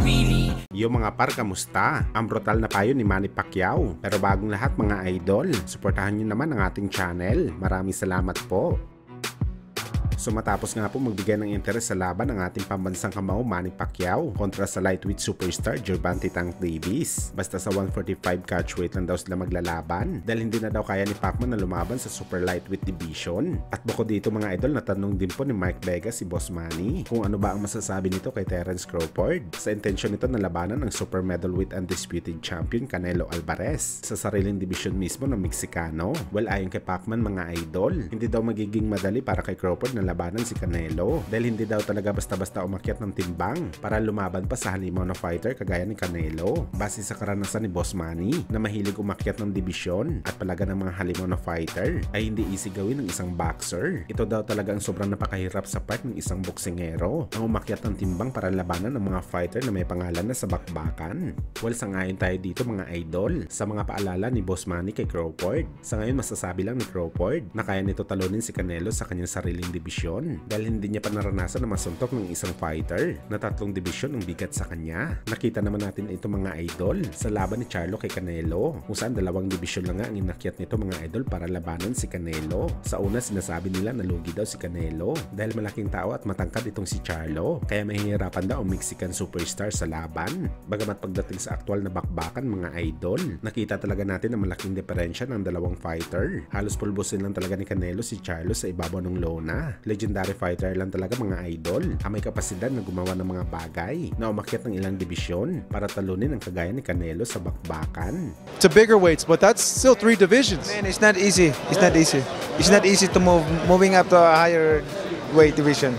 really. Yung mga par, kamusta? Ang brutal na payo ni Manny Pacquiao. Pero bagong lahat mga idol, suportahan nyo naman ang ating channel. Maraming salamat po. So matapos nga po magbigay ng interes sa laban ng ating pambansang kamao Manny Pacquiao kontra sa lightweight superstar Gervonta Tank Davis. Basta sa 145 catchweight lang daw sila maglalaban dahil hindi na daw kaya ni Pacman na lumaban sa super lightweight division. At bukod dito mga idol, natanong din po ni Mike Vega si Boss Manny kung ano ba ang masasabi nito kay Terence Crawford sa intensyon nito na labanan ng super middleweight undisputed champion Canelo Alvarez sa sariling division mismo ng Meksikano. Well, ayon kay Pacman mga idol, hindi daw magiging madali para kay Crawford na labanan si Canelo dahil hindi daw talaga basta-basta umakyat ng timbang para lumaban pa sa halimaw na fighter kagaya ni Canelo. Base sa karanasan ni Boss Manny na mahilig umakyat ng dibisyon at palaga ng mga halimaw na fighter ay hindi easy gawin ng isang boxer. Ito daw talaga ang sobrang napakahirap sa part ng isang boksingero ang umakyat ng timbang para labanan ng mga fighter na may pangalan na sa bakbakan. Well, sangayon tayo dito mga idol sa mga paalala ni Boss Manny kay Crawford. Sa ngayon masasabi lang ni Crawford na kaya nito talunin si Canelo sa kanyang sariling dibisyon dahil hindi niya pa naranasan na masuntok ng isang fighter na 3 dibisyon ang bigat sa kanya. Nakita naman natin ito mga idol sa laban ni Charlo kay Canelo kung saan 2 dibisyon lang nga ang inakyat nito mga idol para labanan si Canelo. Sa una sinasabi nila na lugi daw si Canelo dahil malaking tao at matangkad itong si Charlo kaya mahihirapan daw ang Mexican superstar sa laban. Bagamat pagdating sa aktual na bakbakan mga idol, nakita talaga natin na malaking diferensya ng 2 fighter. Halos pulbusin lang talaga ni Canelo si Charlo sa ibabaw ng lona. Legendary fighter lang talaga mga idol ang may kapasidad na gumawa ng mga bagay na umakyat ng ilang dibisyon para talunin ang kagaya ni Canelo sa bakbakan. To bigger weights, but that's still 3 divisions. Man, it's not easy. It's not easy. It's not easy to moving up to a higher weight division.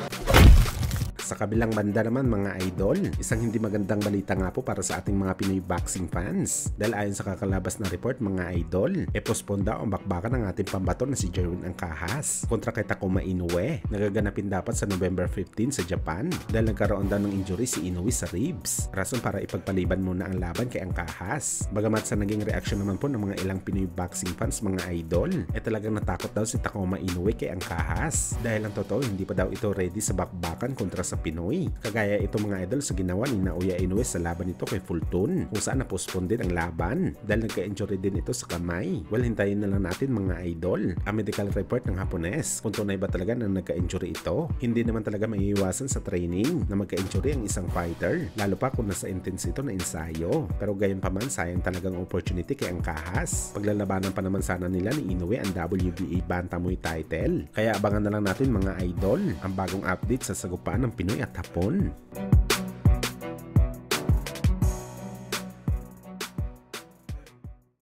Sa kabilang banda naman mga idol, isang hindi magandang balita nga po para sa ating mga Pinoy boxing fans. Dahil ayon sa kakalabas na report mga idol, postpone daw ang bakbakan ng ating pambato na si Jerwin Angcahas kontra kay Takuma Inoue. Nagaganapin dapat sa November 15 sa Japan dahil nagkaroon daw ng injury si Inoue sa ribs. Rason para ipagpaliban muna ang laban kay Angcahas. Bagamat sa naging reaksyon naman po ng mga ilang Pinoy boxing fans mga idol, talagang natakot daw si Takuma Inoue kay Angcahas dahil ang totoo hindi pa daw ito ready sa bakbakan kontra sa Pinoy. Kagaya ito mga idol sa ginawa ni Naoya Inoue sa laban nito kay Fulton kung saan na-postpone din ang laban dahil nagka-injury din ito sa kamay. Well, hintayin na lang natin mga idol ang medical report ng Hapones kung tunay ba talaga na nagka-injury ito. Hindi naman talaga maiiwasan sa training na magka-injury ang isang fighter lalo pa kung nasa intense ito na ensayo. Pero gayon pa man, sayang talagang opportunity kay Angcahas. Paglalabanan pa naman sana nila ni Inoue ang WBA Bantamweight title. Kaya abangan na lang natin mga idol ang bagong update sa sagupaan ng Pinoy at Hapon.